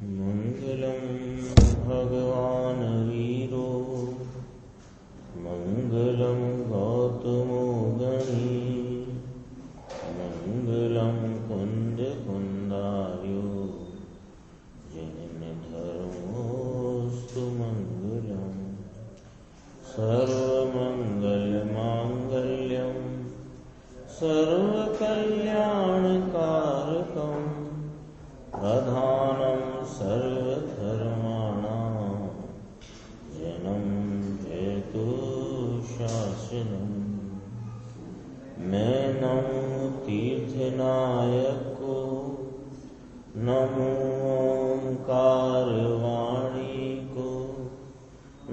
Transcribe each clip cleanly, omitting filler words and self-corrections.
मंगलम भगवान वीरो मंगलम गौतमो गणी मंगलम कुंद कुंदार्यो जैन धर्मोस्तु मंगलम सर्वमंगल मांगल्यम सर्वकल्याणकारकम प्रधानम सर्वधर्माणां जनम जयतु शासनम। मैं नमो तीर्थनायक को, नमो ओंकार वाणी को,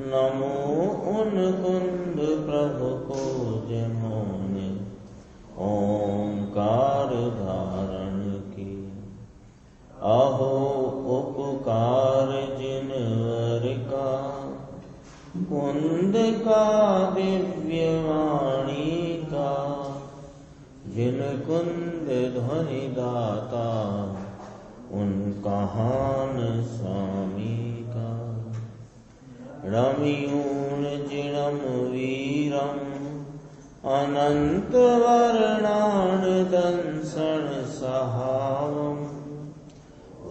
नमो उन कुंद प्रभु को जिन्होंने ओंकार धारण की। अहो उपकार जिनवर का, कुंद का दिव्य वाणी का, जिन कुंद ध्वनि दाता उन कहान स्वामी का। रमियून जिणम वीरम अनंत वर्णान दंसन सहावम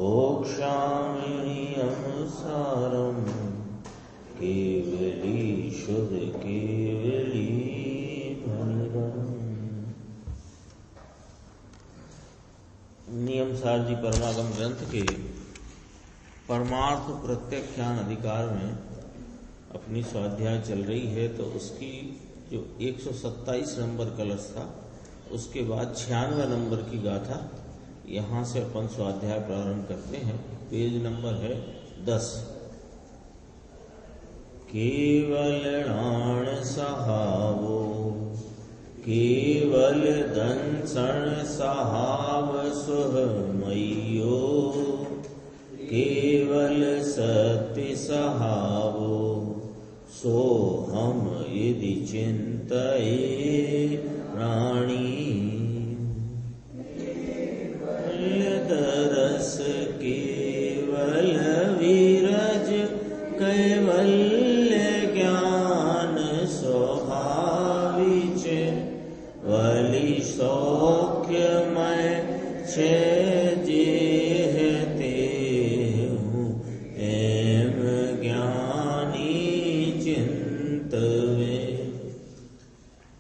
ओक्षामिणीयम सारम केवली शुभ केवली भरम। नियम सार जी परमागम ग्रंथ के परमार्थ प्रत्याख्यान अधिकार में अपनी स्वाध्याय चल रही है, तो उसकी जो 127 नंबर कलश था उसके बाद 96 नंबर की गाथा यहाँ से अपन स्वाध्याय प्रारंभ करते हैं। पेज नंबर है 10। केवल प्राण सहावो केवल दंसन सहाव सुहमयो केवल सत्य सहावो सो हम यदि चिंतये प्राणी। दरस केवल विरज कैवल्य ज्ञान स्वभाविच वलि सौख्यमय छे जेहते एम ज्ञानी चिंतवे।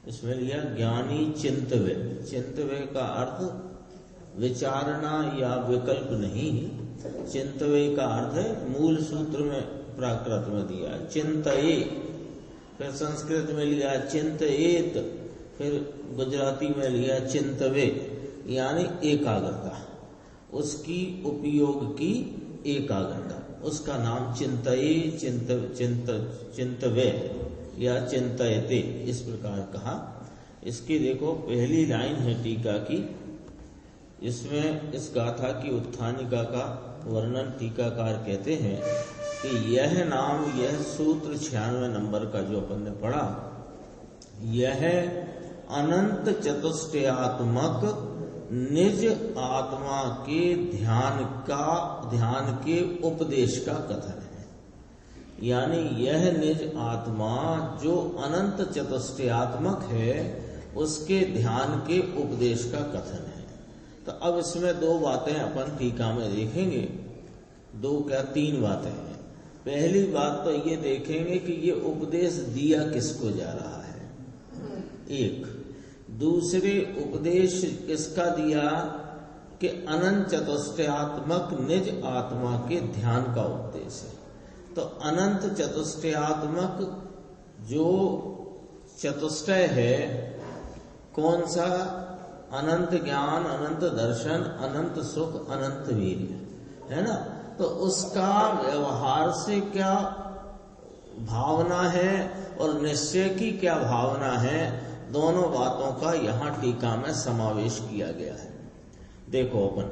इसमें लिया ज्ञानी चिंतवे। चिंतवे का अर्थ विचारना या विकल्प नहीं, चिंतवे का अर्थ है मूल सूत्र में प्राकृत में दिया चिंतये, फिर संस्कृत में लिया चिंतयेत, फिर गुजराती में लिया चिंतवे, यानी एकाग्रता, उसकी उपयोग की एकाग्रता, उसका नाम चिंतये चिंतवे या चिंतयते इस प्रकार कहा। इसकी देखो पहली लाइन है टीका की, इसमें इस गाथा की उत्थानिका का वर्णन टीकाकार कहते हैं कि यह नाम, यह सूत्र 96 नंबर का जो अपन ने पढ़ा, यह अनंत चतुष्टयात्मक निज आत्मा के ध्यान के उपदेश का कथन है। यानी यह निज आत्मा जो अनंत चतुष्टयात्मक है उसके ध्यान के उपदेश का कथन है। तो अब इसमें दो बातें अपन टीका में देखेंगे, दो क्या 3 बातें हैं। पहली बात तो ये देखेंगे कि ये उपदेश दिया किसको जा रहा है, एक। दूसरे उपदेश किसका दिया कि अनंत चतुष्टयात्मक निज आत्मा के ध्यान का उपदेश है। तो अनंत चतुष्टयात्मक जो चतुष्टय है, कौन सा? अनंत ज्ञान, अनंत दर्शन, अनंत सुख, अनंत वीर्य, है ना। तो उसका व्यवहार से क्या भावना है और निश्चय की क्या भावना है, दोनों बातों का यहाँ टीका में समावेश किया गया है। देखो अपन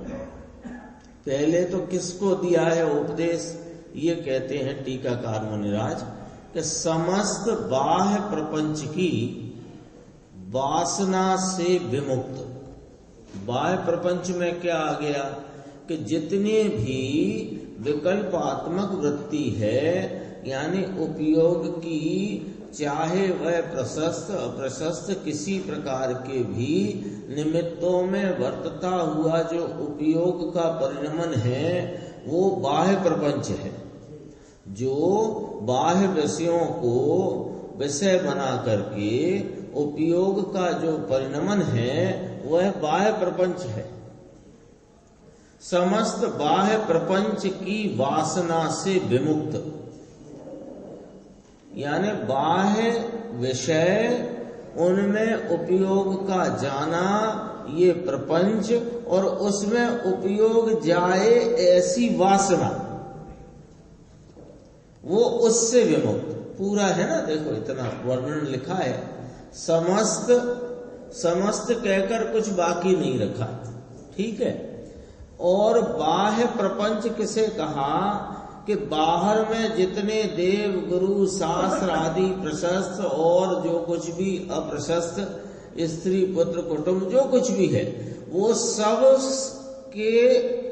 पहले तो किसको दिया है उपदेश, ये कहते हैं टीकाकार मुनिराज कि समस्त बाह्य प्रपंच की वासना से विमुक्त। बाह्य प्रपंच में क्या आ गया कि जितने भी विकल्पात्मक वृत्ति है, यानी उपयोग की, चाहे वह प्रशस्त अप्रशस्त किसी प्रकार के भी निमित्तों में वर्तता हुआ जो उपयोग का परिणमन है, वो बाह्य प्रपंच है। जो बाह्य विषयों को विषय बना करके उपयोग का जो परिणमन है, वह बाह्य प्रपंच है। समस्त बाह्य प्रपंच की वासना से विमुक्त, यानी बाह्य विषय उनमें उपयोग का जाना, ये प्रपंच, और उसमें उपयोग जाए ऐसी वासना, वो उससे विमुक्त। पूरा है ना, देखो इतना वर्णन लिखा है, समस्त कहकर कुछ बाकी नहीं रखा, ठीक है। और बाह्य प्रपंच किसे कहा कि बाहर में जितने देव गुरु शास्त्र आदि प्रशस्त और जो कुछ भी अप्रशस्त, स्त्री पुत्र कुटुंब जो कुछ भी है, वो सब के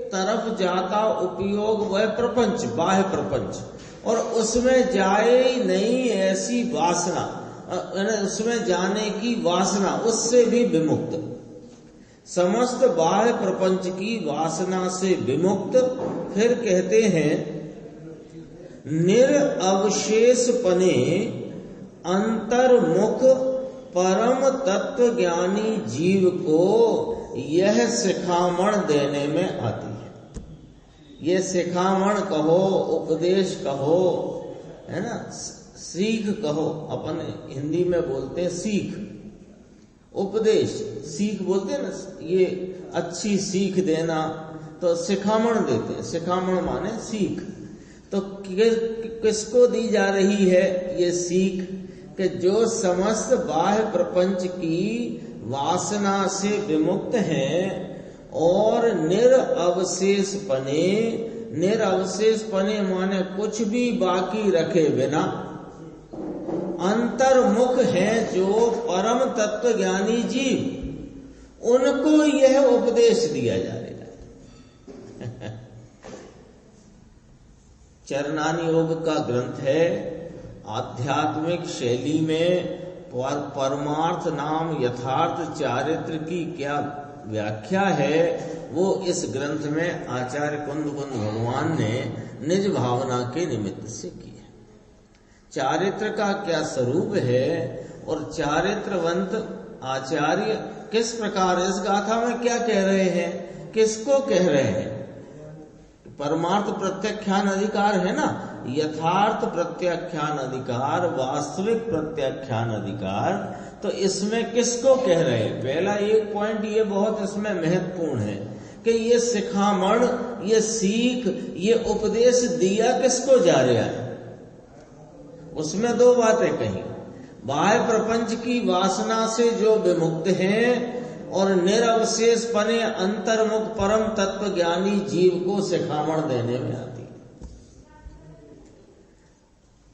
तरफ जाता उपयोग वह प्रपंच, बाह्य प्रपंच, और उसमें जाए नहीं ऐसी वासना, उसमें जाने की वासना, उससे भी विमुक्त। समस्त बाह्य प्रपंच की वासना से विमुक्त। फिर कहते हैं निरअवशेषपने अंतर्मुख परम तत्व ज्ञानी जीव को यह शिखामण देने में आती है। ये शिखामण कहो, उपदेश कहो, है ना, सीख कहो, अपन हिंदी में बोलते हैं सीख, उपदेश सीख बोलते हैं ना, ये अच्छी सीख देना, तो शिखामण देते हैं। शिखामण माने सीख। तो किसको दी जा रही है ये सीख? कि जो समस्त बाह्य प्रपंच की वासना से विमुक्त हैं और निरअवशेषपने, निरअवशेषपने माने कुछ भी बाकी रखे बिना, अंतर्मुख हैं जो परम तत्व ज्ञानी जीव, उनको यह उपदेश दिया जा रहा है। चरणानी योग का ग्रंथ है। आध्यात्मिक शैली में परमार्थ नाम यथार्थ चारित्र की क्या व्याख्या है, वो इस ग्रंथ में आचार्य कुंद भगवान ने निज भावना के निमित्त से की है। चारित्र का क्या स्वरूप है और चारित्रवंत आचार्य किस प्रकार इस गाथा में क्या कह रहे हैं, किसको कह रहे हैं? परमार्थ प्रत्याख्यान अधिकार है ना, यथार्थ प्रत्याख्यान अधिकार, वास्तविक प्रत्याख्यान अधिकार, तो इसमें किसको कह रहे हैं? पहला एक पॉइंट ये बहुत इसमें महत्वपूर्ण है कि ये शिखामण, ये सीख, ये उपदेश दिया किसको जा रहा है? उसमें दो बातें कही, बाह्य प्रपंच की वासना से जो विमुक्त हैं और निरअवशेषपने अंतर्मुख परम तत्व ज्ञानी जीव को शिखामण देने में आती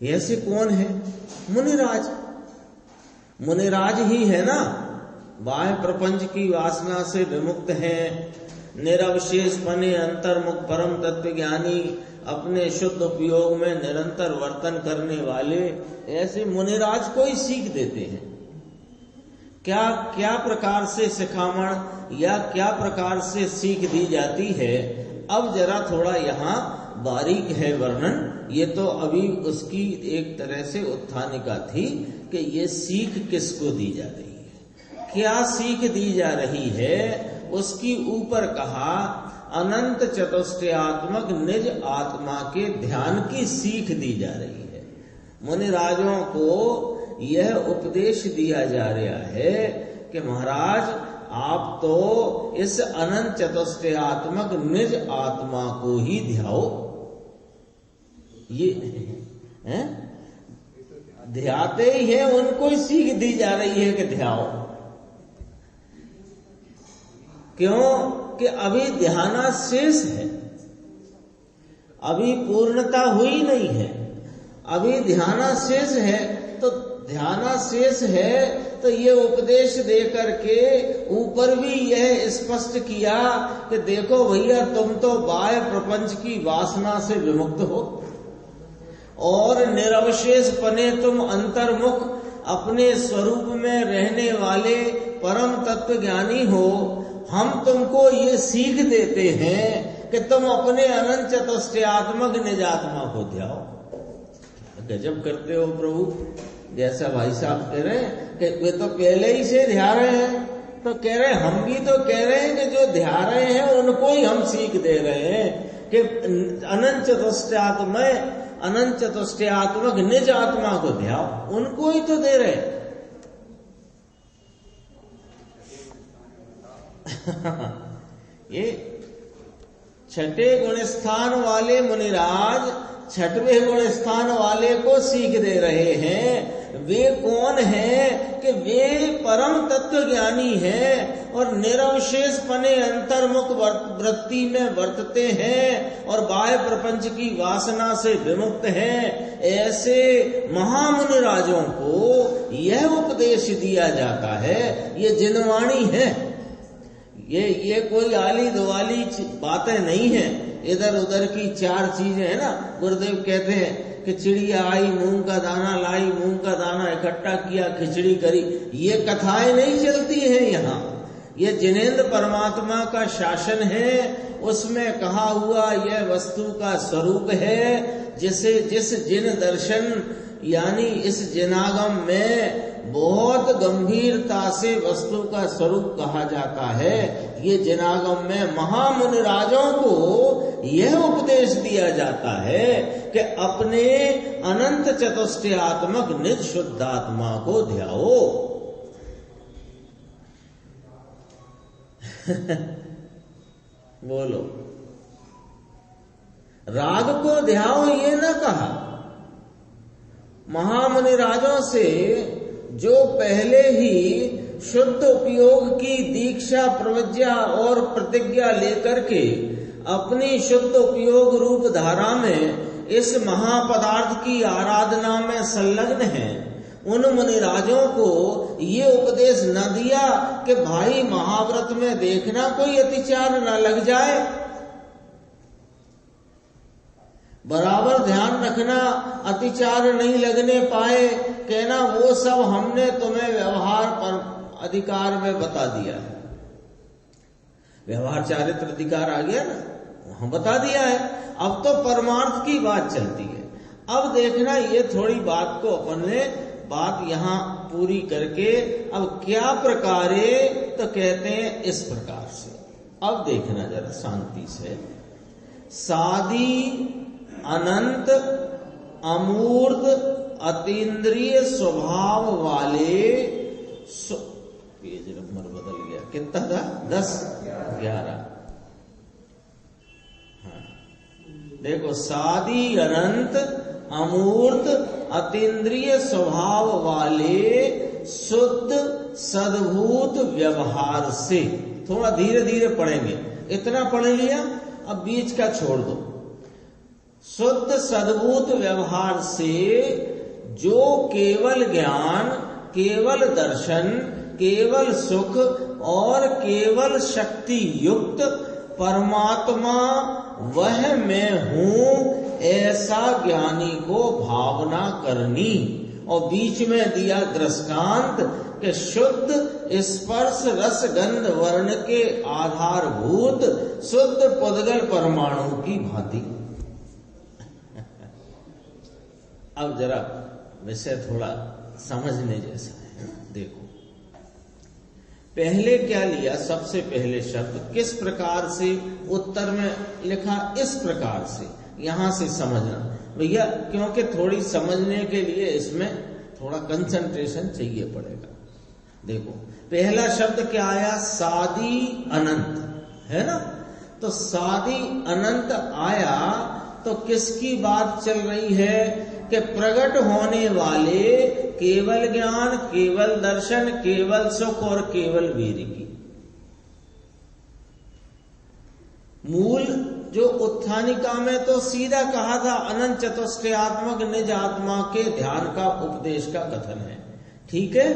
है। ऐसे कौन है? मुनिराज। मुनिराज ही है ना, बाह्य प्रपंच की वासना से विमुक्त हैं, निरअवशेषपने अंतर्मुख परम तत्व ज्ञानी, अपने शुद्ध उपयोग में निरंतर वर्तन करने वाले, ऐसे मुनिराज को ही सीख देते हैं। क्या प्रकार से शिखामण या क्या प्रकार से सीख दी जाती है, अब जरा थोड़ा यहाँ बारीक है वर्णन। ये तो अभी उसकी एक तरह से उत्थानिका थी कि ये सीख किसको दी जा रही है, क्या सीख दी जा रही है, उसकी ऊपर कहा अनंत चतुष्टयात्मक निज आत्मा के ध्यान की सीख दी जा रही है। मुनिराजों को यह उपदेश दिया जा रहा है कि महाराज आप तो इस अनंत चतुष्टयात्मक निज आत्मा को ही ध्याओ। ये है ध्याते ही है, उनको ही सीख दी जा रही है कि ध्याओ। क्यों कि अभी ध्याना शेष है, अभी पूर्णता हुई नहीं है, अभी ध्याना शेष है। तो ध्यानाशेष है तो ये उपदेश दे करके ऊपर भी यह स्पष्ट किया कि देखो भैया, तुम तो बाह्य प्रपंच की वासना से विमुक्त हो और निरवशेष पने तुम अंतर्मुख अपने स्वरूप में रहने वाले परम तत्व ज्ञानी हो। हम तुमको ये सीख देते हैं कि तुम अपने अनंत चतुष्टयात्मक निजात्मा को ध्याओ। गजब करते हो प्रभु। जैसा भाई साहब कह रहे हैं कि वे तो पहले ही से ध्या रहे हैं, तो कह रहे हैं हम भी तो कह रहे हैं कि जो ध्या रहे हैं उनको ही हम सीख दे रहे हैं कि अनंत चतुष्टयात्मक निज आत्मा को ध्याओ, उनको ही तो दे रहे हैं। ये छठे गुण स्थान वाले मुनिराज छठवें गुण स्थान वाले को सीख दे रहे हैं। वे कौन हैं कि वे परम तत्व ज्ञानी हैं और निरवशेष पने अंतर्मुख वृत्ति में वर्तते हैं और बाह्य प्रपंच की वासना से विमुक्त हैं। ऐसे महामुनिराजों को यह उपदेश दिया जाता है। ये जिनवाणी है, ये कोई आली दुआली बातें नहीं है, इधर उधर की चार चीजें है ना। गुरुदेव कहते हैं कि चिड़िया आई मूंग का दाना लाई, मूंग का दाना इकट्ठा किया खिचड़ी करी, ये कथाएं नहीं चलती हैं यहाँ। ये जिनेंद्र परमात्मा का शासन है, उसमें कहा हुआ यह वस्तु का स्वरूप है, जिसे जिस जिन दर्शन यानी इस जिनागम में बहुत गंभीरता से वस्तु का स्वरूप कहा जाता है। ये जिनागम में महामुनिराजों को यह उपदेश दिया जाता है कि अपने अनंत चतुष्टयात्मक निज शुद्धात्मा को ध्याओ। बोलो, राग को ध्याओ ये न कहा। महामुनिराजों से जो पहले ही शुद्ध उपयोग की दीक्षा प्रविज्ञा और प्रतिज्ञा लेकर के अपनी शुद्ध उपयोग रूप धारा में इस महापदार्थ की आराधना में संलग्न हैं, उन मुनिराजों को ये उपदेश न दिया कि भाई महाव्रत में देखना कोई अतिचार न लग जाए, बराबर ध्यान रखना, अतिचार नहीं लगने पाए, कहना वो सब हमने तुम्हें व्यवहार पर अधिकार में बता दिया है। व्यवहार चारित्र अधिकार आ गया ना, वहां बता दिया है। अब तो परमार्थ की बात चलती है। अब देखना ये थोड़ी बात को अपन ने बात यहाँ पूरी करके अब क्या प्रकारे, तो कहते हैं इस प्रकार से। अब देखना जरा शांति से। सादी अनंत अमूर्त अतीन्द्रिय स्वभाव वाले पेज नंबर बदल गया, कितना था? 10 11। हाँ देखो, सादी अनंत अमूर्त अतीन्द्रिय स्वभाव वाले शुद्ध सद्भूत व्यवहार से, थोड़ा धीरे धीरे पढ़ेंगे, इतना पढ़ लिया अब बीच का छोड़ दो। शुद्ध सद्भूत व्यवहार से जो केवल ज्ञान, केवल दर्शन, केवल सुख और केवल शक्ति युक्त परमात्मा वह मैं हूं, ऐसा ज्ञानी को भावना करनी। और बीच में दिया दृष्टांत कि शुद्ध स्पर्श रस गंध वर्ण के आधारभूत शुद्ध पुद्गल परमाणु की भांति। अब जरा विषय थोड़ा समझने जैसा है। देखो, पहले क्या लिया, सबसे पहले शब्द किस प्रकार से उत्तर में लिखा, इस प्रकार से, यहां से समझना भैया, क्योंकि थोड़ी समझने के लिए इसमें थोड़ा कंसंट्रेशन चाहिए पड़ेगा। देखो, पहला शब्द क्या आया? सादी अनंत, है ना? तो सादी अनंत आया तो किसकी बात चल रही है कि प्रकट होने वाले केवल ज्ञान, केवल दर्शन, केवल सुख और केवल वीर की। मूल जो उत्थानिका में तो सीधा कहा था अनंत चतुष्टयात्मक निज आत्मा के ध्यान का उपदेश का कथन है, ठीक है।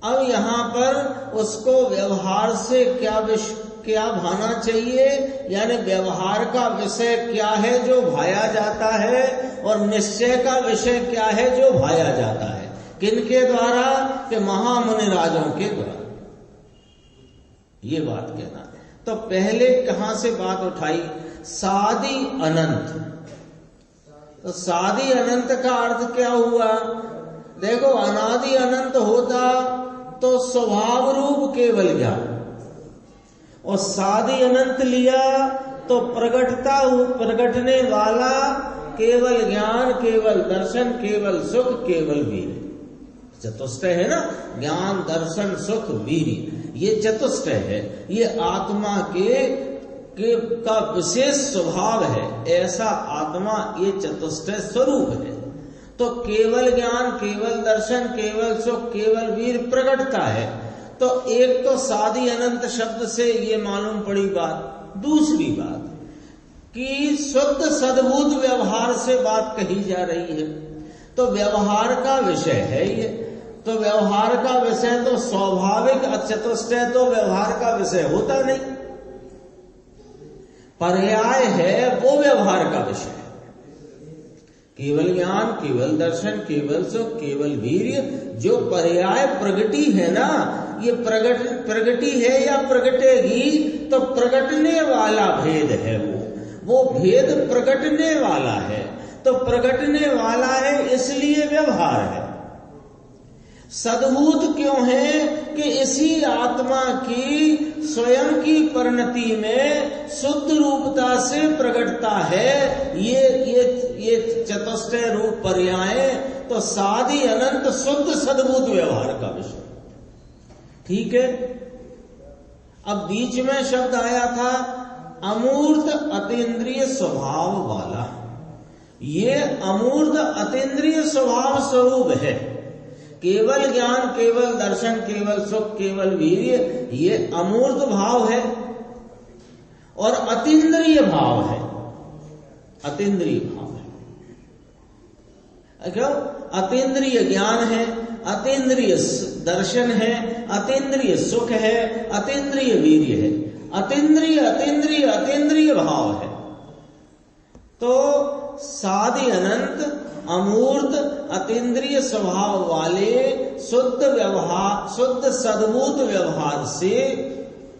अब यहाँ पर उसको व्यवहार से क्या भाना चाहिए, यानी व्यवहार का विषय क्या है जो भाया जाता है और निश्चय का विषय क्या है जो भाया जाता है, किनके द्वारा, कि महामुनि राजों के द्वारा। ये बात कहना है। तो पहले कहां से बात उठाई, सादि अनंत। तो सादि अनंत का अर्थ क्या हुआ, देखो अनादि अनंत होता तो स्वभाव रूप केवल ज्ञान, और सादि अनंत लिया तो प्रगटने वाला केवल ज्ञान, केवल दर्शन, केवल सुख, केवल वीर। चतुष्टय है ना, ज्ञान दर्शन सुख वीर, ये चतुष्टय है, ये आत्मा का विशेष स्वभाव है, ऐसा आत्मा ये चतुष्टय स्वरूप है। तो केवल ज्ञान, केवल दर्शन, केवल सुख, केवल वीर प्रकटता है। तो एक तो सादि अनंत शब्द से ये मालूम पड़ी बात। दूसरी बात कि शुद्ध सद्भूत व्यवहार से बात कही जा रही है, तो व्यवहार का विषय है ये। तो व्यवहार का विषय तो स्वाभाविक, चतुष्टय तो व्यवहार का विषय होता नहीं, पर्याय है वो व्यवहार का विषय। केवल ज्ञान, केवल दर्शन, केवल सुख, केवल वीर्य, जो पर्याय प्रगति है ना, ये प्रगति है या प्रगटेगी, तो प्रगटने वाला भेद है वो भेद प्रगटने वाला है। तो प्रगटने वाला है इसलिए व्यवहार है। सद्भूत क्यों है कि इसी आत्मा की स्वयं की परिणति में शुद्ध रूपता से प्रकटता है ये चतुष्टय रूप पर्याय। तो सादि अनंत शुद्ध सद्भूत व्यवहार का विषय, ठीक है। अब बीच में शब्द आया था अमूर्त अतीन्द्रिय स्वभाव वाला। ये अमूर्त अतीन्द्रिय स्वभाव स्वरूप है। केवल ज्ञान, केवल दर्शन, केवल सुख, केवल वीर्य, ये अमूर्त भाव है और अतीन्द्रिय भाव है। अतीन्द्रिय भाव है क्यों? अतीन्द्रिय ज्ञान है, अतीन्द्रिय दर्शन है, अतीन्द्रिय सुख है, अतीन्द्रिय वीर्य है। अतीन्द्रिय अतीन्द्रिय अतीन्द्रिय भाव है। तो सादि अनंत अमूर्त अतीन्द्रिय स्वभाव वाले शुद्ध व्यवहार, शुद्ध सद्भूत व्यवहार से।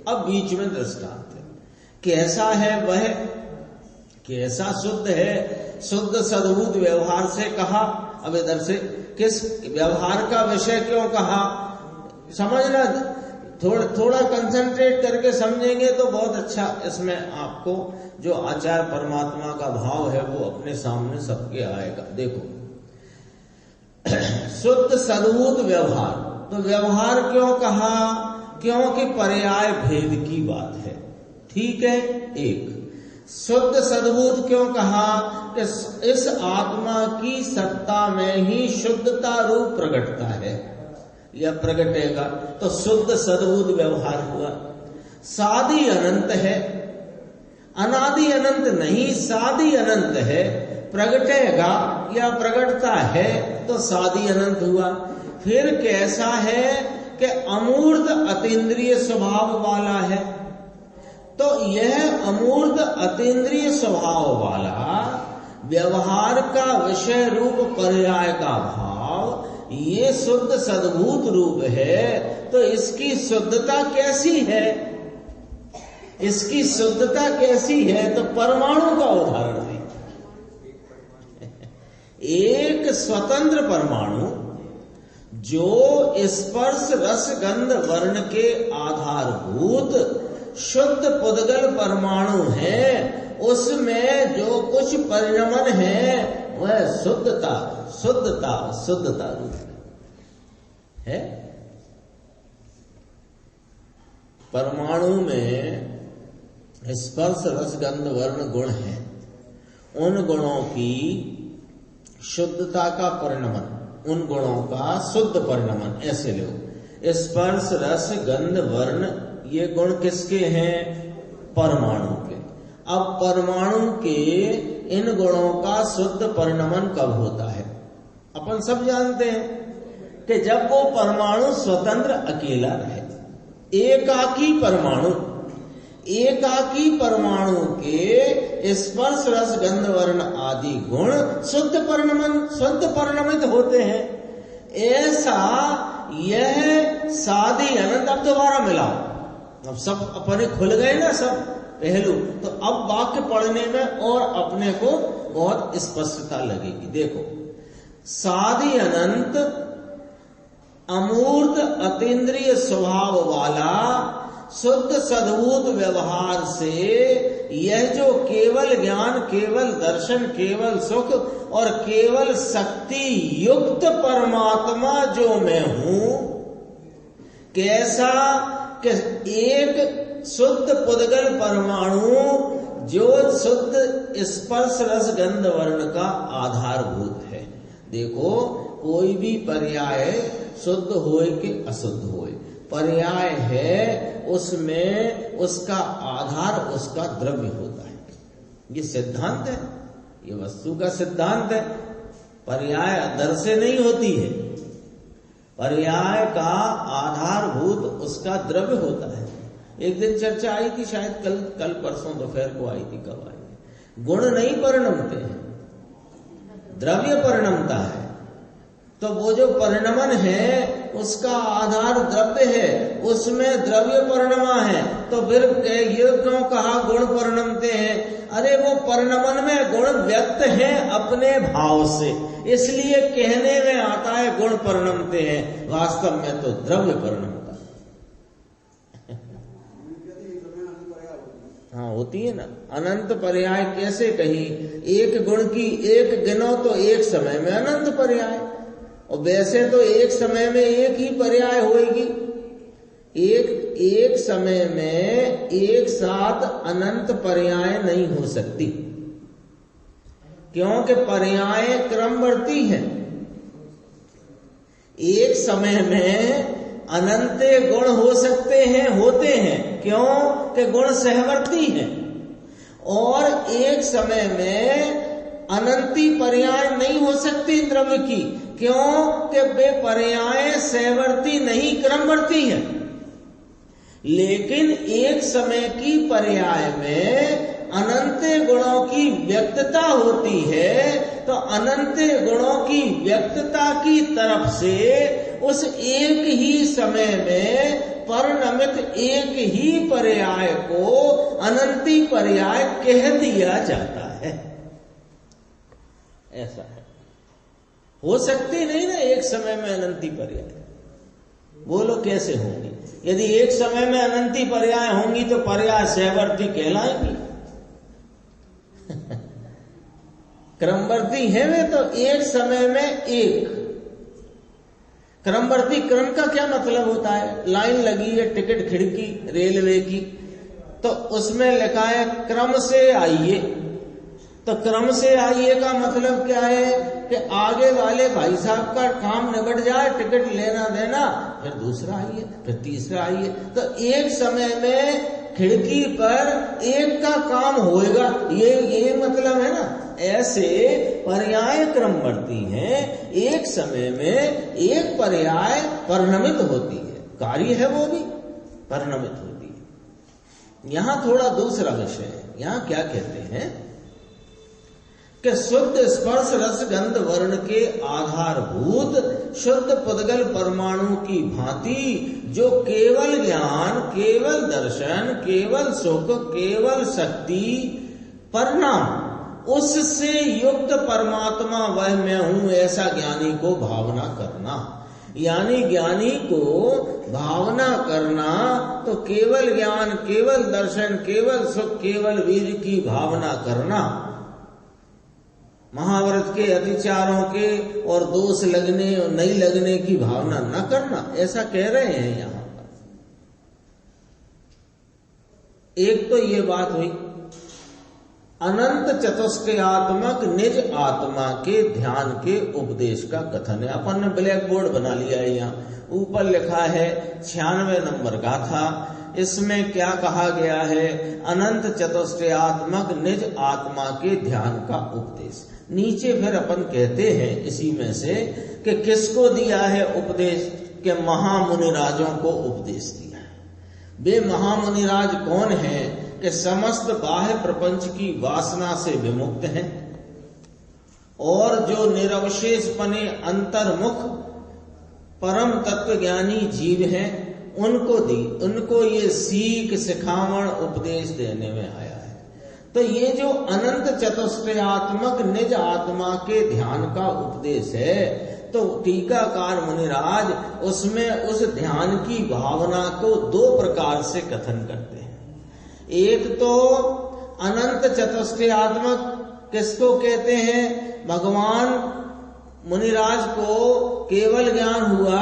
अब बीच में दृष्टांत है, कैसा है वह, कैसा शुद्ध है, शुद्ध सद्भूत व्यवहार से कहा। अब इधर से किस व्यवहार का विषय क्यों कहा, समझना, थोड़ा कंसंट्रेट करके समझेंगे तो बहुत अच्छा इसमें आपको जो आचार्य परमात्मा का भाव है वो अपने सामने सबके आएगा। देखो शुद्ध सद्भूत व्यवहार, तो व्यवहार क्यों कहा, क्योंकि पर्याय भेद की बात है, ठीक है। एक शुद्ध सद्भूत क्यों कहा कि इस आत्मा की सत्ता में ही शुद्धता रूप प्रकटता है या प्रकटेगा, तो शुद्ध सद्भूत व्यवहार हुआ। सादि अनंत है, अनादि अनंत नहीं, सादि अनंत है, प्रगटेगा या प्रकटता है तो सादि अनंत हुआ। फिर कैसा है कि अमूर्त अतीन्द्रिय स्वभाव वाला है। तो यह अमूर्त अतीन्द्रिय स्वभाव वाला व्यवहार का विषय रूप पर्याय का भाव, ये शुद्ध सद्भूत रूप है। तो इसकी शुद्धता कैसी है, इसकी शुद्धता कैसी है, तो परमाणु का उदाहरण है। एक स्वतंत्र परमाणु जो स्पर्श रस गंध वर्ण के आधारभूत शुद्ध पुद्गल परमाणु है, उसमें जो कुछ परिणमन है वह शुद्धता शुद्धता शुद्धता रूप है। परमाणु में स्पर्श रस गंध वर्ण गुण है, उन गुणों की शुद्धता का परिणमन, उन गुणों का शुद्ध परिणमन, ऐसे लो। स्पर्श रस गंध वर्ण ये गुण किसके हैं, परमाणु के। अब परमाणु के इन गुणों का शुद्ध परिणमन कब होता है? अपन सब जानते हैं कि जब वो परमाणु स्वतंत्र अकेला रहे। एकाकी परमाणु के स्पर्श रस गंध वर्ण आदि गुण शुद्ध परिणमित होते हैं। ऐसा यह सादी अनंत। अब दोबारा मिलाओ, अब सब अपने खुल गए ना सब पहलू, तो अब वाक्य पढ़ने में और अपने को बहुत स्पष्टता लगेगी। देखो, सादी अनंत अमूर्त अतीन्द्रिय स्वभाव वाला शुद्ध सद्भूत व्यवहार से यह जो केवल ज्ञान, केवल दर्शन, केवल सुख और केवल शक्ति युक्त परमात्मा जो मैं हूं, कैसा कि एक शुद्ध पुद्गल परमाणु जो शुद्ध स्पर्श रस गंध वर्ण का आधारभूत है। देखो, कोई भी पर्याय शुद्ध होए कि अशुद्ध होए, पर्याय है, उसमें उसका आधार उसका द्रव्य होता है। ये सिद्धांत है, ये वस्तु का सिद्धांत है। पर्याय अदर से नहीं होती है, पर्याय का आधारभूत उसका द्रव्य होता है। एक दिन चर्चा आई थी, शायद कल परसों दोपहर को आई थी, कब आई? गुण नहीं परिणमते हैं, द्रव्य परिणमता है। तो वो जो परिणमन है उसका आधार द्रव्य है, उसमें द्रव्य परिणमा है। तो फिर ये क्यों कहा गुण परिणमते हैं? अरे वो परिणमन में गुण व्यक्त है अपने भाव से, इसलिए कहने में आता है गुण परिणमते हैं, वास्तव में तो द्रव्य परिणमता। हाँ, होती है ना। अनंत पर्याय कैसे कही? एक गुण की एक गिनो तो एक समय में अनंत पर्याय, और वैसे तो एक समय में एक ही पर्याय होगी। एक समय में एक साथ अनंत पर्याय नहीं हो सकती, क्योंकि पर्याय क्रमवर्ती है। एक समय में अनंत गुण हो सकते हैं, होते हैं, क्यों कि गुण सहवर्ती हैं। और एक समय में अनंती पर्याय नहीं हो सकती द्रव्य की, क्यों कि वे पर्याय सहवर्ती नहीं क्रमवर्ती है। लेकिन एक समय की पर्याय में अनंत गुणों की व्यक्तता होती है, तो अनंत गुणों की व्यक्तता की तरफ से उस एक ही समय में परिणमित एक ही पर्याय को अनंती पर्याय कह दिया जाता है। ऐसा है, हो सकती नहीं ना एक समय में अनंती पर्याय। बोलो कैसे होंगी? यदि एक समय में अनंती पर्याय होंगी तो पर्याय सहवर्ती कहलाएंगी। क्रमवर्ती है वे तो एक समय में एक। क्रमवर्ती, क्रम का क्या मतलब होता है? लाइन लगी है टिकट खिड़की रेलवे की, तो उसमें लिखा है क्रम से आइए। तो क्रम से आइए का मतलब क्या है कि आगे वाले भाई साहब का काम निबट जाए, टिकट लेना देना, फिर दूसरा आइए, फिर तीसरा आइए। तो एक समय में खिड़की पर एक का काम होएगा, ये मतलब है ना। ऐसे पर्याय क्रमवर्ती हैं, एक समय में एक पर्याय परिणमित होती है, कार्य है वो भी परिणमित होती है। यहां थोड़ा दूसरा विषय है। यहां क्या कहते हैं कि शुद्ध स्पर्श रस गंध वर्ण के आधारभूत शुद्ध पुद्गल परमाणु की भांति जो केवल ज्ञान, केवल दर्शन, केवल सुख, केवल शक्ति परिणाम, उससे युक्त परमात्मा वह मैं हूं, ऐसा ज्ञानी को भावना करना। यानी ज्ञानी को भावना करना तो केवल ज्ञान, केवल दर्शन, केवल सुख, केवल वीर की भावना करना। महाव्रत के अतिचारों के और दोष लगने और नहीं लगने की भावना न करना, ऐसा कह रहे हैं यहां पर। एक तो ये बात हुई अनंत चतुष्टयात्मक निज आत्मा के ध्यान के उपदेश का कथन है। अपन ने ब्लैक बोर्ड बना लिया है, यहाँ ऊपर लिखा है 96 नंबर गाथा इसमें क्या कहा गया है? अनंत चतुष्टयात्मक निज आत्मा के ध्यान का उपदेश। नीचे फिर अपन कहते हैं इसी में से कि किसको दिया है उपदेश? के महामुनिराजों को उपदेश दिया है। वे महामुनिराज कौन हैं? कि समस्त बाह्य प्रपंच की वासना से विमुक्त हैं और जो निरवशेषपने अंतर्मुख परम तत्व ज्ञानी जीव हैं, उनको ये सीख सिखावण उपदेश देने में आया है। तो ये जो अनंत चतुष्टयात्मक निज आत्मा के ध्यान का उपदेश है, तो टीकाकार मुनिराज उसमें उस ध्यान की भावना को दो प्रकार से कथन करते हैं। एक तो अनंत चतुष्टयात्मक किसको कहते हैं? भगवान मुनिराज को केवल ज्ञान हुआ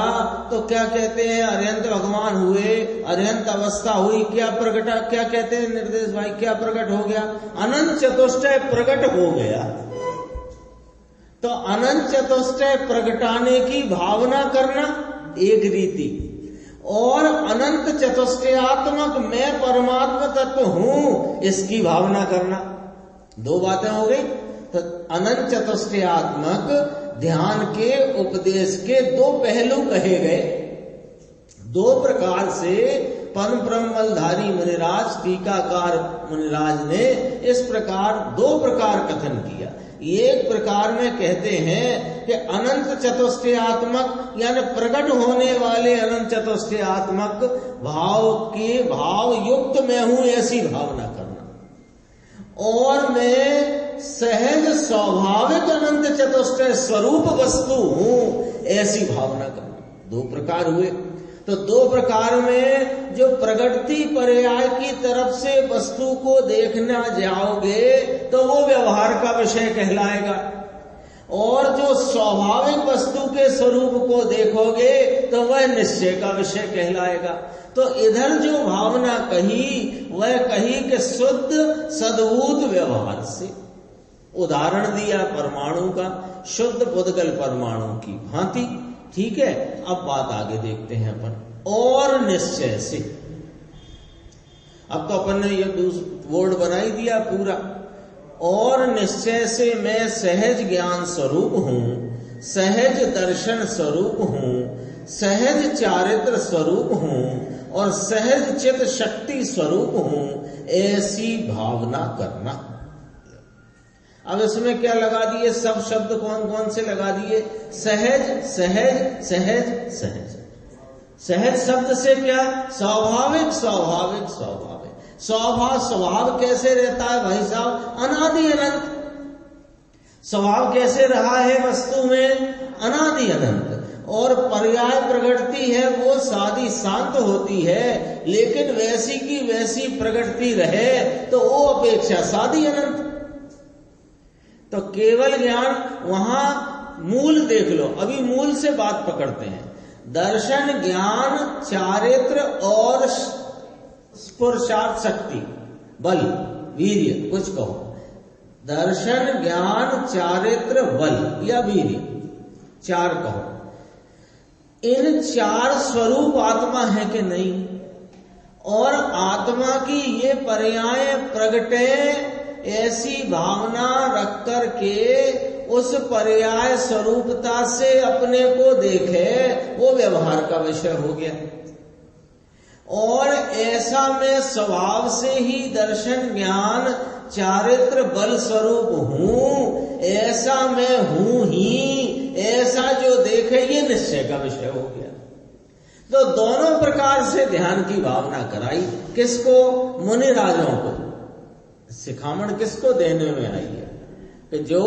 तो क्या कहते हैं? अर्यंत भगवान हुए, अर्यंत अवस्था हुई, क्या प्रकटा, क्या कहते हैं निर्देश भाई, क्या प्रकट हो गया? अनंत चतुष्टय प्रकट हो गया। तो अनंत चतुष्टय प्रकटाने की भावना करना एक रीति, और अनंत चतुष्टयात्मक मैं परमात्मा तत्व हूं इसकी भावना करना, दो बातें हो गई। तो अनंत चतुष्टयात्मक ध्यान के उपदेश के दो पहलू कहे गए। दो प्रकार से परम ब्रह्मधारी मुनिराज, टीकाकार मुनिराज ने इस प्रकार दो प्रकार कथन किया। एक प्रकार में कहते हैं कि अनंत चतुष्टयात्मक यानी प्रकट होने वाले अनंत चतुष्टयात्मक भाव के भाव युक्त मैं हूं ऐसी भावना करना, और मैं सहज स्वाभाविक अनंत चतुष्टय स्वरूप वस्तु हूं ऐसी भावना करना। दो प्रकार हुए। तो दो प्रकार में जो प्रगति पर्याय की तरफ से वस्तु को देखना जाओगे तो वो व्यवहार का विषय कहलाएगा, और जो स्वाभाविक वस्तु के स्वरूप को देखोगे तो वह निश्चय का विषय कहलाएगा। तो इधर जो भावना कही वह कही कि शुद्ध सद्भूत व्यवहार से। उदाहरण दिया परमाणु का, शुद्ध पुद्गल परमाणु की भांति। ठीक है, अब बात आगे देखते हैं अपन। और निश्चय से, अब तो अपन ने ये वर्ड बना ही दिया पूरा। और निश्चय से मैं सहज ज्ञान स्वरूप हूं, सहज दर्शन स्वरूप हूं, सहज चारित्र स्वरूप हूं और सहज चित शक्ति स्वरूप हूं ऐसी भावना करना। अब इसमें क्या लगा दिए? सब शब्द कौन कौन से लगा दिए? सहज, सहज, सहज, सहज। सहज शब्द से क्या? स्वाभाविक, स्वाभाविक, स्वाभाविक। स्वभाव कैसे रहता है भाई साहब? अनादि अनंत। स्वभाव कैसे रहा है वस्तु में? अनादि अनंत। और पर्याय प्रगटती है वो सादी शांत होती है, लेकिन वैसी की वैसी प्रगटती रहे तो वो अपेक्षा सादी अनंत। तो केवल ज्ञान, वहां मूल देख लो, अभी मूल से बात पकड़ते हैं। दर्शन, ज्ञान, चारित्र और पुरुषार्थ शक्ति, बल, वीर्य, कुछ कहो। दर्शन, ज्ञान, चारित्र, बल या वीर्य, चार कहो। इन चार स्वरूप आत्मा है कि नहीं? और आत्मा की ये पर्याय प्रगटे ऐसी भावना रख कर के उस पर्याय स्वरूपता से अपने को देखे, वो व्यवहार का विषय हो गया। और ऐसा मैं स्वभाव से ही दर्शन, ज्ञान, चारित्र, बल स्वरूप हूं, ऐसा मैं हूं ही, ऐसा जो देखे ये निश्चय का विषय हो गया। तो दोनों प्रकार से ध्यान की भावना कराई। किसको? मुनिराजों को। सिखामण किसको देने में आई है? कि जो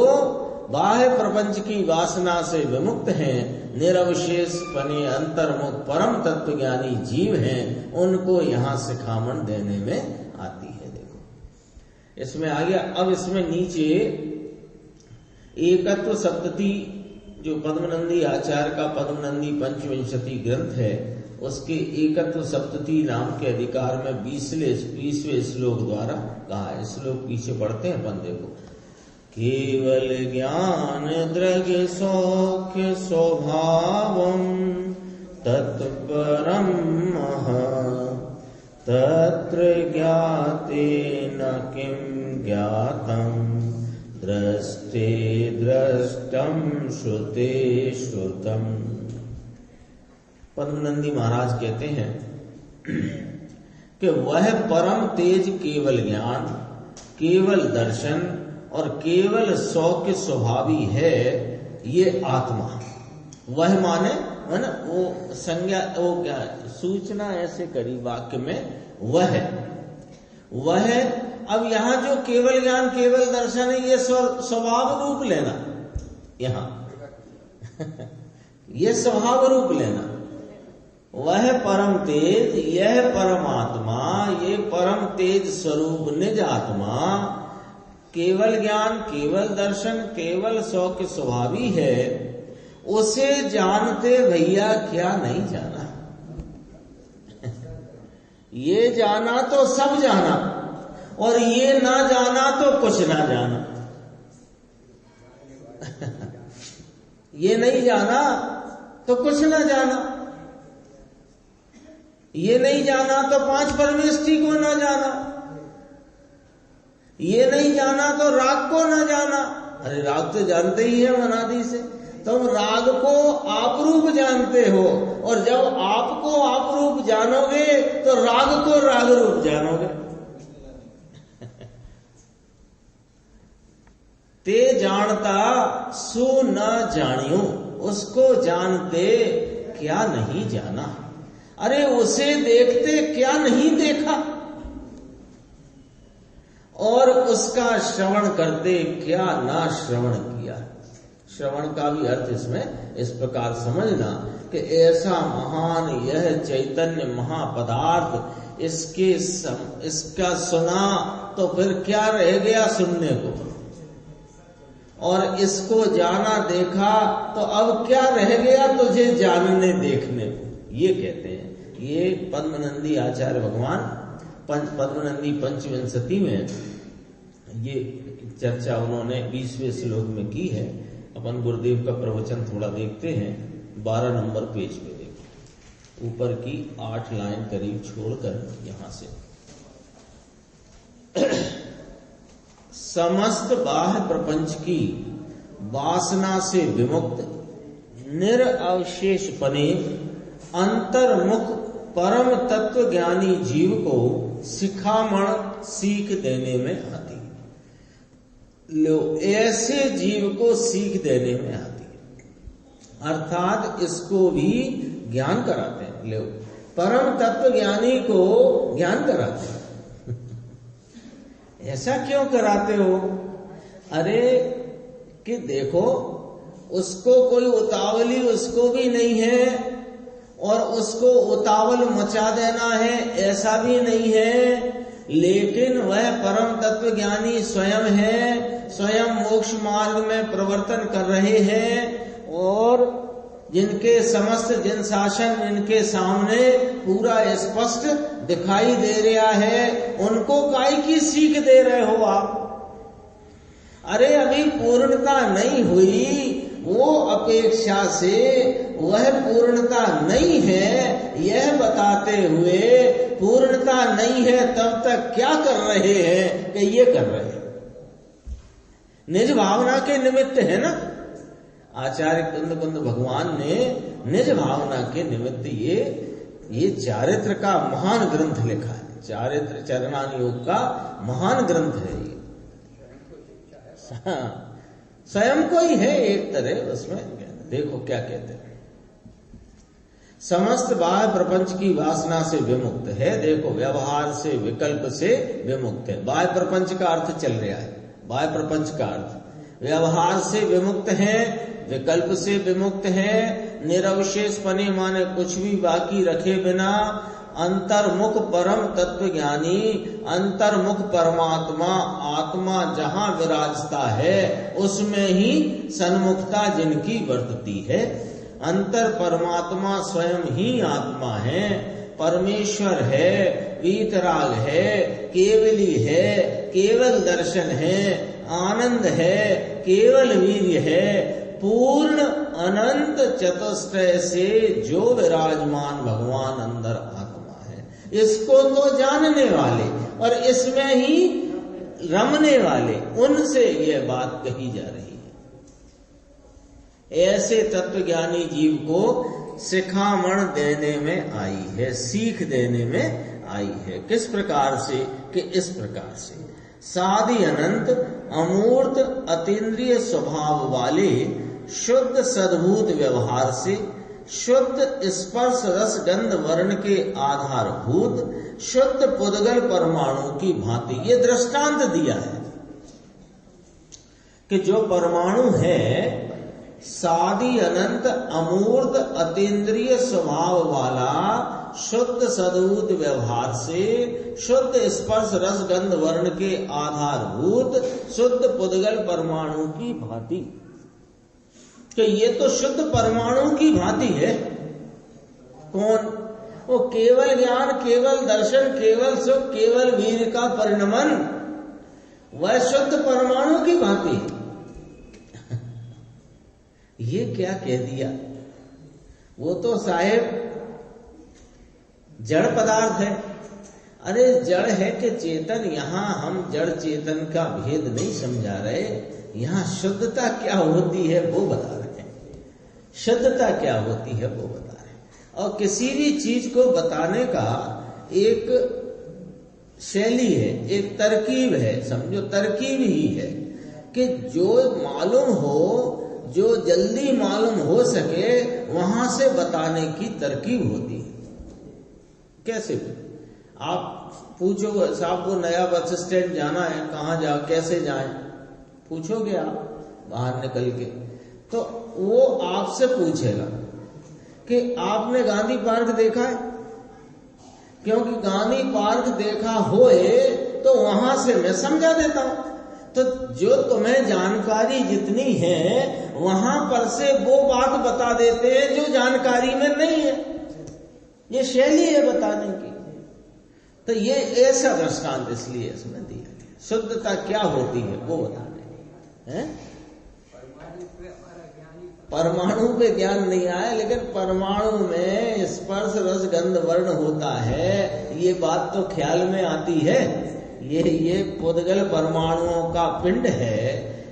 बाह्य प्रपंच की वासना से विमुक्त हैं, निरवशेष पने अंतर्मुख परम तत्व ज्ञानी जीव हैं, उनको यहां सिखामण देने में आती है। देखो इसमें आ गया। अब इसमें नीचे एकत्व सप्तति जो पद्मनंदी आचार्य का पद्मनंदी पंचविंशति ग्रंथ है, उसके एकत्व सप्तति नाम के अधिकार में 20वें श्लोक द्वारा कहा है। श्लोक पीछे पढ़ते हैं अपन। देखो, केवल ज्ञान दृग सौख्य स्वभावम तत्परम तत्र ज्ञातेन किं ज्ञातं दृष्टे दृष्टं श्रुते श्रुतम्। पद्मनंदी महाराज कहते हैं कि वह परम तेज केवल ज्ञान, केवल दर्शन और केवल सौख्य स्वभावी है ये आत्मा। वह माने है ना, वो संज्ञा, वो क्या सूचना ऐसे करी वाक्य में, वह। अब यहाँ जो केवल ज्ञान केवल दर्शन है ये स्वभाव रूप लेना, यहाँ ये स्वभाव रूप लेना। वह परम तेज, यह परमात्मा, ये परम तेज स्वरूप निज आत्मा केवल ज्ञान केवल दर्शन केवल सौख्य स्वभावी है। उसे जानते भैया क्या नहीं जाना। ये जाना तो सब जाना और ये ना जाना तो कुछ ना जाना। ये नहीं जाना तो कुछ ना जाना। ये नहीं जाना तो पांच परमेष्ठी को ना जाना। ये नहीं जाना तो राग को ना जाना। अरे राग तो जानते ही है अनादि से। तुम राग को आप रूप जानते हो और जब आपको आप रूप जानोगे तो राग को राग रूप जानोगे। ते जानता सो न जानियो, उसको जानते क्या नहीं जाना। अरे उसे देखते क्या नहीं देखा और उसका श्रवण करते क्या ना श्रवण किया। श्रवण का भी अर्थ इसमें इस प्रकार समझना कि ऐसा महान यह चैतन्य महापदार्थ, इसका सुना तो फिर क्या रह गया सुनने को, और इसको जाना देखा तो अब क्या रह गया तुझे जानने देखने को। ये कहते हैं, ये पद्मनंदी आचार्य भगवान पद्मनंदी पंचविंशति में ये चर्चा उन्होंने 20वें श्लोक में की है। अपन गुरुदेव का प्रवचन थोड़ा देखते हैं, 12 नंबर पेज पे देखो, ऊपर की 8 लाइन करीब छोड़कर यहां से। समस्त बाह्य प्रपंच की वासना से विमुक्त निरअवशेषपने अंतर्मुख परम तत्व ज्ञानी जीव को शिखामण सीख देने में आती है। लो, ऐसे जीव को सीख देने में आती है, अर्थात इसको भी ज्ञान कराते हैं। लो, परम तत्व ज्ञानी को ज्ञान कराते हैं। ऐसा क्यों कराते हो? अरे कि देखो, उसको कोई उतावली उसको भी नहीं है और उसको उतावल मचा देना है ऐसा भी नहीं है, लेकिन वह परम तत्व ज्ञानी स्वयं है, स्वयं मोक्ष मार्ग में प्रवर्तन कर रहे हैं और जिनके समस्त जिन शासन इनके सामने पूरा स्पष्ट दिखाई दे रहा है, उनको काय की सीख दे रहे हो आप? अरे अभी पूर्णता नहीं हुई, वो अपेक्षा से वह पूर्णता नहीं है यह बताते हुए पूर्णता नहीं है तब तक क्या कर रहे हैं कि ये कर रहे हैं। निज भावना के निमित्त है ना। आचार्य कुंद भगवान ने निज भावना के निमित्त ये चारित्र का महान ग्रंथ लिखा है। चारित्र चरणान योग का महान ग्रंथ है ये। स्वयं को ही है एक तरह उसमें। देखो क्या कहते हैं, समस्त बाह्य प्रपंच की वासना से विमुक्त है। देखो, व्यवहार से विकल्प से विमुक्त है। बाह्य प्रपंच का अर्थ चल रहा है, बाह्य प्रपंच का अर्थ व्यवहार से विमुक्त है, विकल्प से विमुक्त है, निरवशेषपने माने कुछ भी बाकी रखे बिना अंतर्मुख परम तत्व ज्ञानी, अंतर्मुख परमात्मा आत्मा जहां विराजता है उसमें ही सन्मुखता जिनकी वर्तती है। अंतर परमात्मा स्वयं ही आत्मा है, परमेश्वर है, वीतराग है, केवली है, केवल दर्शन है, आनंद है, केवल वीर्य है, पूर्ण अनंत चतुष्टय से जो विराजमान भगवान अंदर आत्मा है। इसको तो जानने वाले और इसमें ही रमने वाले, उनसे यह बात कही जा रही है। ऐसे तत्वज्ञानी जीव को शिखामण देने में आई है, सीख देने में आई है। किस प्रकार से? कि इस प्रकार से सादि अनंत अमूर्त अतीन्द्रिय स्वभाव वाले शुद्ध सद्भूत व्यवहार से शुद्ध स्पर्श रस गंध वर्ण के आधारभूत शुद्ध पुद्गल परमाणु की भांति ये दृष्टांत दिया है कि जो परमाणु है सादि अनंत अमूर्त अतीन्द्रिय स्वभाव वाला शुद्ध सद्भूत व्यवहार से शुद्ध स्पर्श रस गंध वर्ण के आधारभूत शुद्ध पुद्गल परमाणु की भांति, कि ये तो शुद्ध परमाणु की भांति है। कौन? वो केवल ज्ञान, केवल दर्शन, केवल सुख, केवल वीर का परिणमन, वह शुद्ध परमाणु की भांति है। ये क्या कह दिया? वो तो साहेब जड़ पदार्थ है। अरे जड़ है कि चेतन, यहां हम जड़ चेतन का भेद नहीं समझा रहे, यहां शुद्धता क्या होती है वो बता रहे हैं। शुद्धता क्या होती है वो बता रहे हैं। और किसी भी चीज को बताने का एक शैली है, एक तरकीब है, समझो तरकीब ही है कि जो मालूम हो, जो जल्दी मालूम हो सके वहां से बताने की तरकीब होती है। कैसे? आप पूछो साहब को नया बस स्टैंड जाना है, कहाँ जाओ, कैसे जाएं, पूछोगे आप बाहर निकल के, तो वो आपसे पूछेगा कि आपने गांधी पार्क देखा है? क्योंकि गांधी पार्क देखा होए तो वहां से मैं समझा देता हूं। तो जो तुम्हें जानकारी जितनी है वहां पर से वो बात बता देते हैं जो जानकारी में नहीं है। ये शैली है बताने की। तो ये ऐसा दृष्टांत इसलिए इसमें दिया गया। शुद्धता क्या होती है वो बताने हैं। परमाणु पे ज्ञान नहीं आया, लेकिन परमाणु में स्पर्श रस गंध वर्ण होता है, ये बात तो ख्याल में आती है। ये पुद्गल परमाणुओं का पिंड है,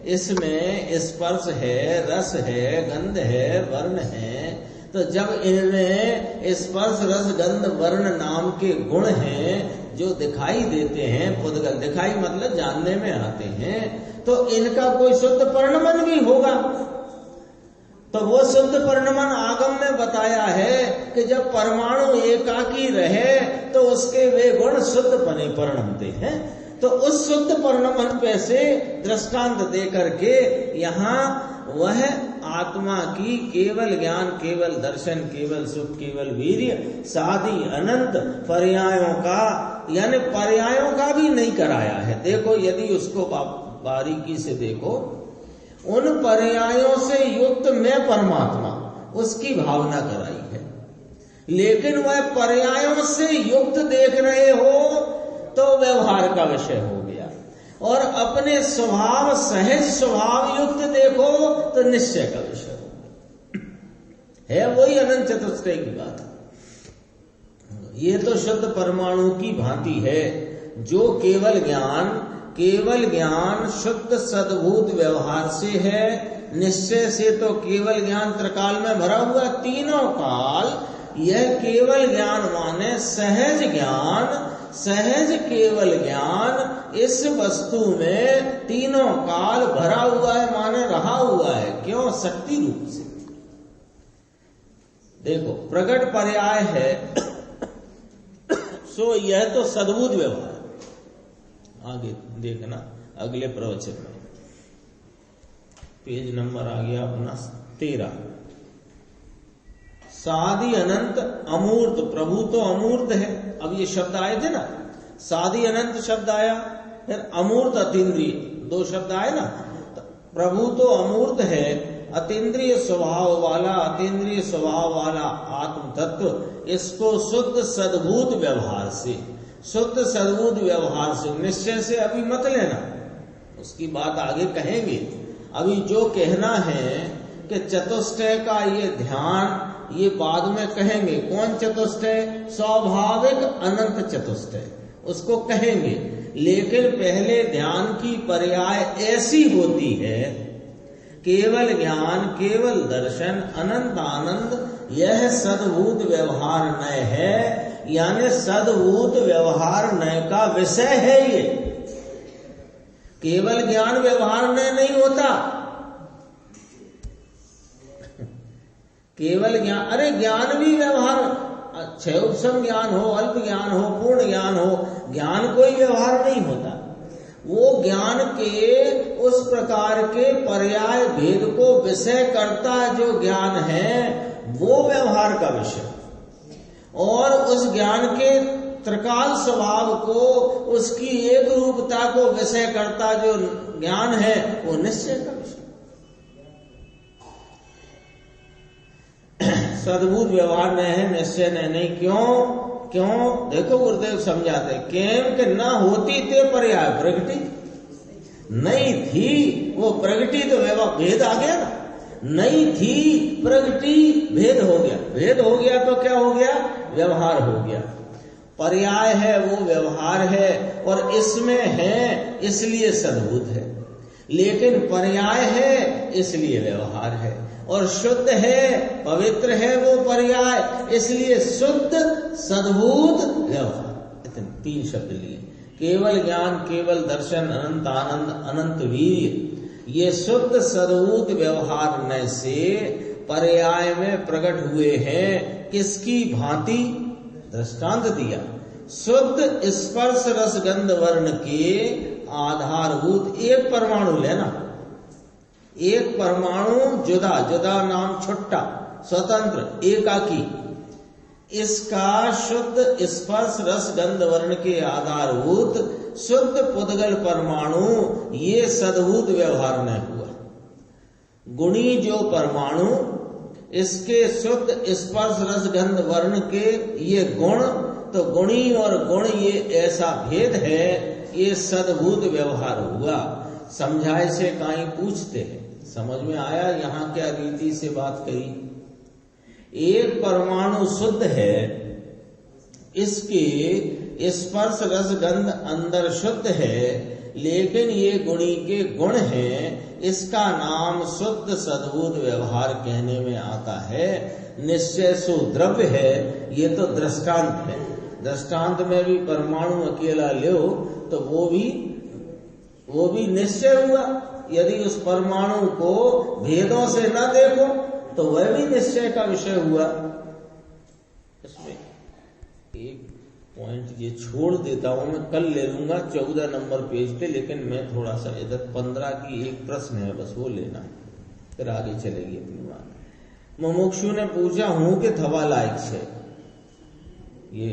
इसमें स्पर्श है, रस है, गंध है, वर्ण है। तो जब इनमें स्पर्श रस गंध वर्ण नाम के गुण हैं जो दिखाई देते हैं, पुद्गल दिखाई मतलब जानने में आते हैं, तो इनका कोई शुद्ध परिणमन भी होगा। तो वो शुद्ध परिणमन आगम में बताया है कि जब परमाणु एकाकी रहे तो उसके वे गुण शुद्ध पने परिणमते हैं। तो उस शुद्ध परिणमन पे से दृष्टांत दे करके यहाँ वह आत्मा की केवल ज्ञान, केवल दर्शन, केवल सुख, केवल वीर्य, सादी अनंत पर्यायों का, यानी पर्यायों का भी नहीं कराया है। देखो यदि उसको बारीकी से देखो, उन पर्यायों से युक्त मैं परमात्मा, उसकी भावना कराई है। लेकिन वह पर्यायों से युक्त देख रहे हो तो व्यवहार का विषय हो गया, और अपने स्वभाव सहज स्वभाव युक्त देखो तो निश्चय का विषय हो गया। है वही अनंत चतुष्टय की बात। ये तो शुद्ध परमाणु की भांति है, जो केवल ज्ञान शुद्ध सद्भूत व्यवहार से है। निश्चय से तो केवल ज्ञान त्रिकाल में भरा हुआ, तीनों काल। यह केवल ज्ञान माने सहज ज्ञान, सहज केवल ज्ञान इस वस्तु में तीनों काल भरा हुआ है, माने रहा हुआ है। क्यों? शक्ति रूप से। देखो प्रकट पर्याय है सो यह तो सद्भूत व्यवहार। आगे देखना अगले प्रवचन में, पेज नंबर आ गया अपना 13। सादि अनंत अमूर्त, प्रभु तो अमूर्त है। अब ये शब्द आए थे ना, सादि अनंत शब्द आया, फिर अमूर्त अतीन्द्रिय, दो शब्द आए ना। तो प्रभु तो अमूर्त है, अतीन्द्रिय स्वभाव वाला आत्म तत्व, इसको शुद्ध सद्भूत व्यवहार से, शुद्ध सद्भूत व्यवहार से, निश्चय से अभी मत लेना, उसकी बात आगे कहेंगे। अभी जो कहना है कि चतुष्टय का ये ध्यान ये बाद में कहेंगे। कौन चतुष्टय? स्वाभाविक अनंत चतुष्टय, उसको कहेंगे। लेकिन पहले ध्यान की पर्याय ऐसी होती है, केवल ज्ञान, केवल दर्शन, अनंत आनंद, यह सद्भूत व्यवहार नय है, यानी सद्भूत व्यवहार नय का विषय है ये। केवल ज्ञान व्यवहार नय नहीं होता। केवल ज्ञान, अरे ज्ञान भी व्यवहार, क्षयोपम ज्ञान हो, अल्प ज्ञान हो, पूर्ण ज्ञान हो, ज्ञान कोई व्यवहार नहीं होता। वो ज्ञान के उस प्रकार के पर्याय भेद को विषय करता जो ज्ञान है, वो व्यवहार का विषय। और उस ज्ञान के त्रिकाल स्वभाव को, उसकी एक रूपता को विषय करता जो ज्ञान है, वो निश्चय का विषय। सद्भूत व्यवहार नहीं है, निश्चय नहीं। क्यों? देखो गुरुदेव समझाते, केम के न होती ते पर्याय प्रगति नहीं थी, वो प्रगति तो भेद आ गया ना, नहीं थी प्रगति भेद हो गया, भेद हो गया तो क्या हो गया? व्यवहार हो गया। पर्याय है वो व्यवहार है, और इसमें है इसलिए सद्भूत है, लेकिन पर्याय है इसलिए व्यवहार है, और शुद्ध है, पवित्र है वो पर्याय, इसलिए शुद्ध सद्भूत व्यवहार। इतने 3 शब्द लिए। केवल ज्ञान, केवल दर्शन, अनंत आनंद, अनंत वीर्य, ये शुद्ध सद्भूत व्यवहार न से पर्याय में प्रकट हुए हैं। किसकी भांति? दृष्टांत दिया, शुद्ध स्पर्श रस गंध वर्ण के आधारभूत एक परमाणु लेना, एक परमाणु जुदा जुदा, नाम छुट्टा, स्वतंत्र, एकाकी, इसका शुद्ध स्पर्श रस गंध वर्ण के आधारभूत शुद्ध पुद्गल परमाणु, ये सद्भूत व्यवहार न हुआ। गुणी जो परमाणु, इसके शुद्ध स्पर्श रस गंध वर्ण के ये गुण, तो गुणी और गुण ये ऐसा भेद है, ये सद्भूत व्यवहार हुआ। समझाए से काई पूछते हैं, समझ में आया यहाँ क्या रीति से बात कही। एक परमाणु शुद्ध है, इसके स्पर्श रस गंध अंदर शुद्ध है, लेकिन ये गुणी के गुण हैं, इसका नाम शुद्ध सद्भूत व्यवहार कहने में आता है। निश्चय सु द्रव्य है, ये तो दृष्टांत है। दृष्टांत में भी परमाणु अकेला लो तो वो भी निश्चय हुआ। यदि उस परमाणु को भेदों से न देखो तो वह भी निश्चय का विषय हुआ। इसमें एक पॉइंट ये छोड़ देता हूं, मैं कल ले लूंगा 14 नंबर पेज पे, लेकिन मैं थोड़ा सा इधर 15 की एक प्रश्न है, बस वो लेना है, फिर आगे चलेगी अपनी बात। मुमुक्षु ने पूछा हूं कि थवा लायक से ये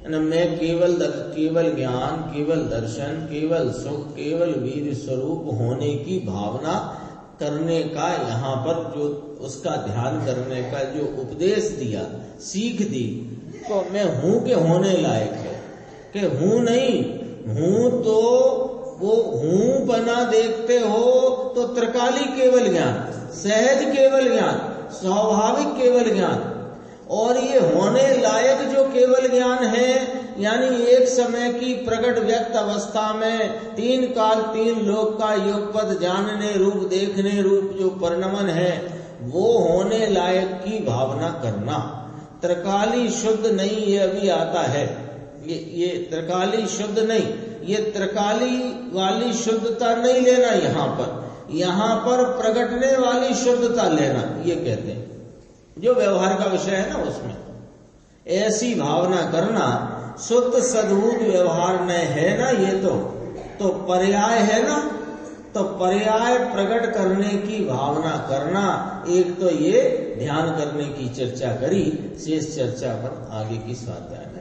न, मैं केवल ज्ञान, केवल दर्शन, केवल सुख, केवल वीर स्वरूप होने की भावना करने का, यहाँ पर जो उसका ध्यान करने का जो उपदेश दिया, सीख दी, तो मैं हूं के होने लायक है कि हूं नहीं हूं, तो वो हूं बना देखते हो तो त्रिकाली केवल ज्ञान, सहज केवल ज्ञान, स्वाभाविक केवल ज्ञान, और ये होने लायक जो केवल ज्ञान है, यानी एक समय की प्रकट व्यक्त अवस्था में 3 काल 3 लोक का युगपद जानने रूप, देखने रूप जो परिणमन है, वो होने लायक की भावना करना। त्रिकाली शुद्ध नहीं, ये अभी आता है, ये त्रिकाली शुद्ध नहीं, ये त्रिकाली वाली शुद्धता नहीं लेना, यहाँ पर प्रकटने वाली शुद्धता लेना, ये कहते हैं। जो व्यवहार का विषय है ना, उसमें ऐसी भावना करना। शुद्ध सद्भूत व्यवहार न है ना, ये तो पर्याय है ना, तो पर्याय प्रकट करने की भावना करना। एक तो ये ध्यान करने की चर्चा करी, शेष चर्चा पर आगे की स्वाध्याय।